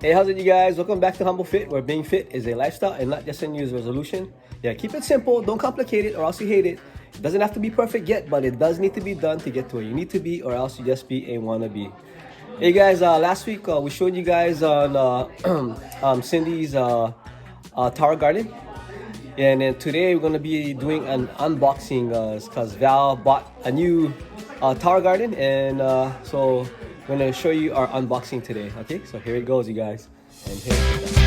Hey, how's it, you guys? Welcome back to Humble Fit, where being fit is a lifestyle and not just a New Year's resolution. Yeah, keep it simple, don't complicate it, or else you hate it. It doesn't have to be perfect yet, but it does need to be done to get to where you need to be, or else you just be a wannabe. Hey guys, last week we showed you guys on Cindy's Tower Garden. And then today we're gonna be doing an unboxing because Val bought a new Tower Garden, and so we're gonna show you our unboxing today. Okay, so here it goes, you guys. And here it goes.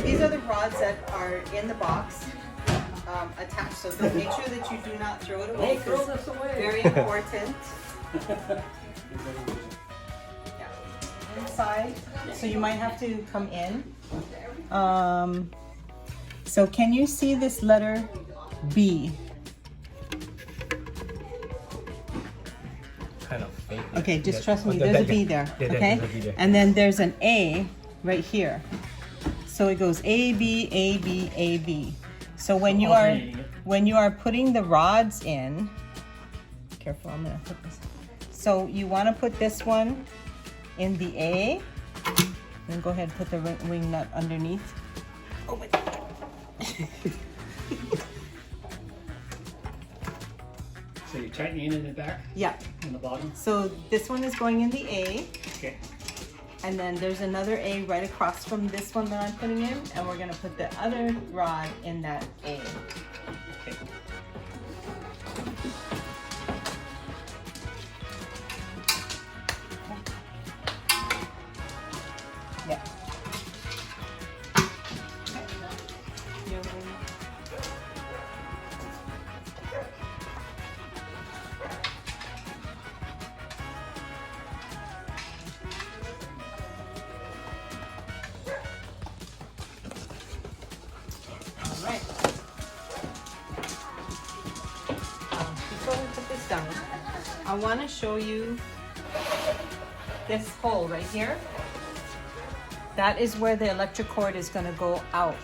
These are the rods that are in the box attached, so make sure that you do not throw it away. Don't throw this away. Very important. Yeah. Inside, so you might have to come in. So can you see this letter B? Kind of fake. Okay, just trust me, there's a B there, okay? And then there's an A right here. So it goes A, B, A, B, A, B. So when you are putting the rods in, careful, I'm gonna put this. So you wanna put this one in the A, then go ahead and put the wing nut underneath. Oh my God. So you're tightening in the back Yeah, and the bottom? so this one is going in the A, Okay. and then there's another A right across from this one that I'm putting in, and we're gonna put the other rod in that A. Okay. Yeah. All right. Before we put this down, I want to show you this hole right here. That is where the electric cord is going to go out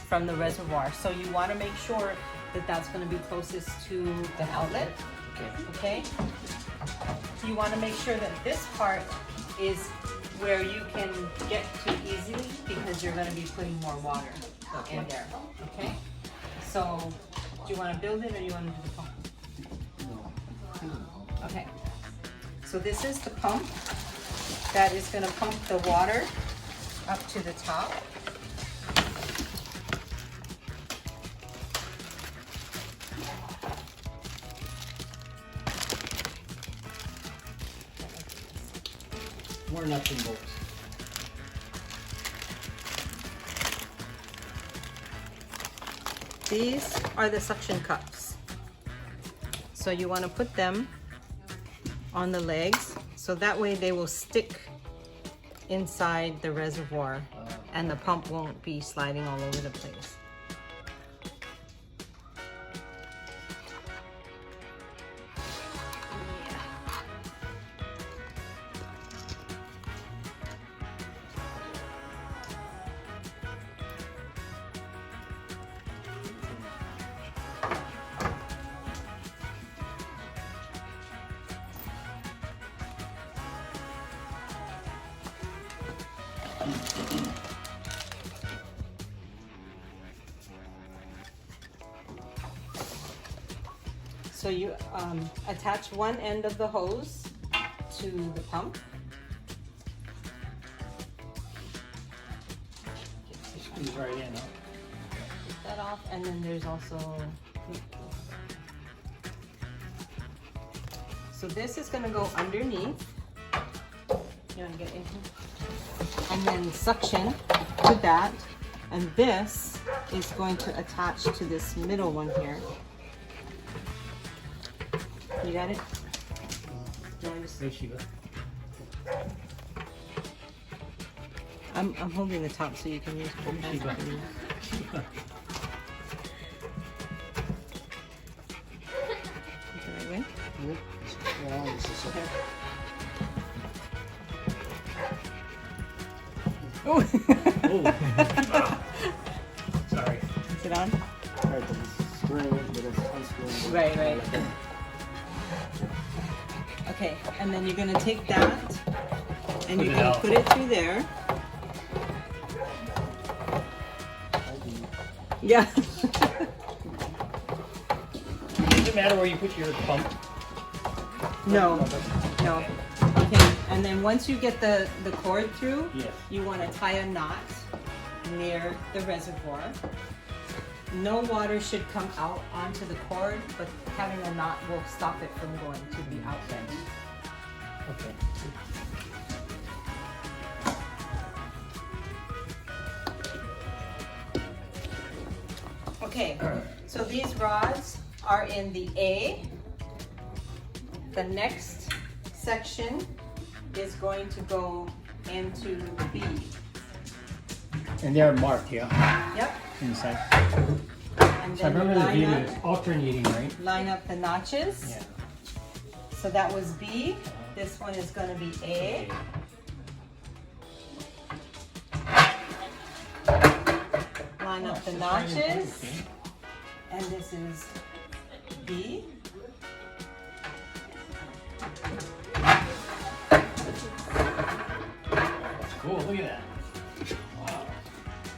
from the reservoir. So you want to make sure that that's going to be closest to the outlet. Okay. You want to make sure that this part is where you can get to easily, because you're going to be putting more water in there. Okay. So do you want to build it, or you want to do the pump? Okay. So this is the pump that is going to pump the water up to the top. More nuts and bolts. These are the suction cups. So you want to put them on the legs, so that way they will stick inside the reservoir and the pump won't be sliding all over the place. So you attach one end of the hose to the pump. Squeeze right in, huh? Take that off, and then there's also. So this is going to go underneath. You want to get in here? And then suction to that, and this is going to attach to this middle one here. You got it? No, There she goes. I'm holding the top so you can use both hands. Shiba. Is the right way? Well, this is okay. Oh. Oh. Sorry. Is it on? Right, but it's screwing it, but it's unscrewing. Right, right. Okay, and then you're gonna take that and Put you're it gonna out. put it through there. Yeah. Does it matter where you put your pump? No, no. Okay, and then once you get the cord through, Yes. you want to tie a knot near the reservoir. No water should come out onto the cord, but having a knot will stop it from going to the outlet. Okay. Okay, so these rods are in the A. The next section is going to go into the B. And they're marked, yeah, Yep. inside. And So I then remember the line video up, is alternating, right? line up the notches. Yeah. So that was B. This one is going to be A. Line up the notches. And this is B. Cool, look at that. Wow.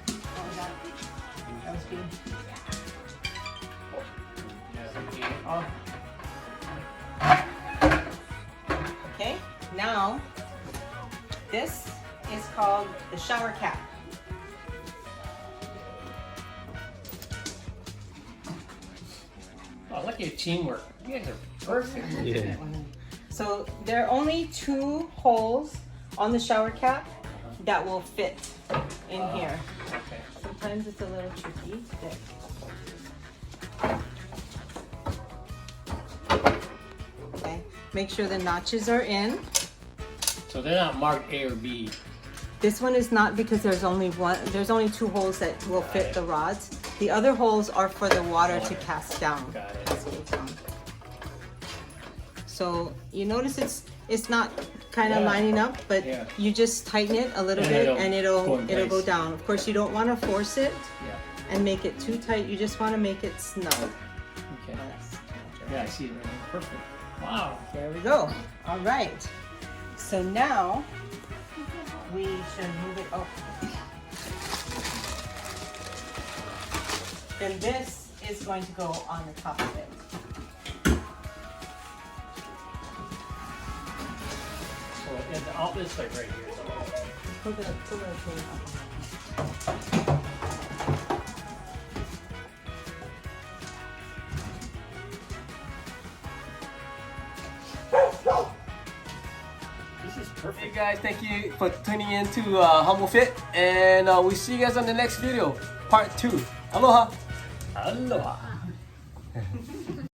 What was that? That was B. Okay, now this is called the shower cap. Oh, I like your teamwork. You guys are perfect. Yeah. So there are only 2 holes on the shower cap that will fit in here. Okay. Sometimes it's a little tricky. There. Okay, make sure the notches are in. So they're not marked A or B. This one is not because there's only 2 holes that will fit the rods. The other holes are for the water to cast down. Got it. So you notice it's not kind of Yeah. lining up, but Yeah. you just tighten it a little And bit it'll and go in it'll go place. down. Of course, you don't want to force it Yeah. and make it too tight. You just want to make it snug. Okay. Yeah, I see it right now. Perfect. Wow. There we go. All right. So now we should move it up. Then this is going to go on the top of it. So and the outlet's like right here. Pull it up. This is Hey perfect. guys, thank you for tuning in to Humble Fit, and we'll see you guys on the next video, part 2. Aloha! Aloha.